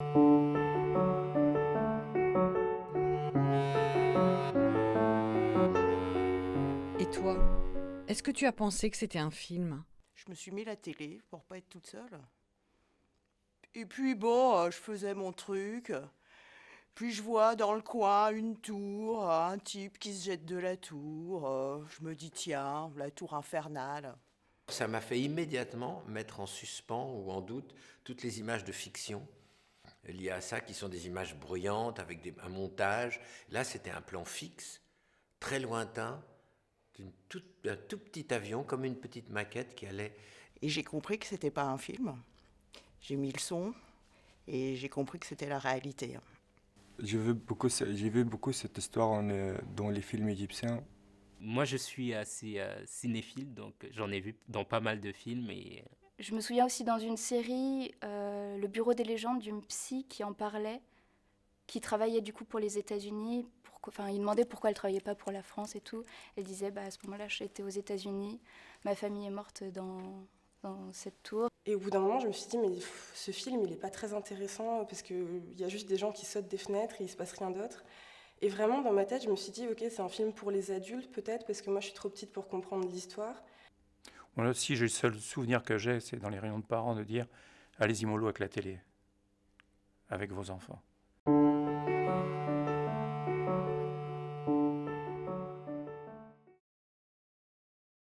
Et toi, est-ce que tu as pensé que c'était un film? Je me suis mis la télé pour pas être toute seule. Et puis bon, je faisais mon truc. Puis je vois dans le coin une tour, un type qui se jette de la tour. Je me dis tiens, la tour infernale. Ça m'a fait immédiatement mettre en suspens ou en doute toutes les images de fiction liées à ça, qui sont des images bruyantes avec un montage. Là, c'était un plan fixe, très lointain, un tout petit avion, comme une petite maquette qui allait. Et j'ai compris que c'était pas un film. J'ai mis le son et j'ai compris que c'était la réalité. J'ai vu beaucoup cette histoire dans les films égyptiens. Moi, je suis assez cinéphile, donc j'en ai vu dans pas mal de films. Et Je me souviens aussi dans une série, Le Bureau des légendes, d'une psy qui en parlait, qui travaillait du coup pour les États-Unis. Enfin, il demandait pourquoi elle travaillait pas pour la France et tout. Elle disait, à ce moment-là, j'étais aux États-Unis, ma famille est morte dans cette tour. Et au bout d'un moment, je me suis dit, mais ce film, il n'est pas très intéressant parce qu'il y a juste des gens qui sautent des fenêtres et il ne se passe rien d'autre. Et vraiment, dans ma tête, je me suis dit, ok, c'est un film pour les adultes peut-être, parce que moi, je suis trop petite pour comprendre l'histoire. Moi aussi, le seul souvenir que j'ai, c'est dans les réunions de parents de dire, allez-y mollo avec la télé, avec vos enfants.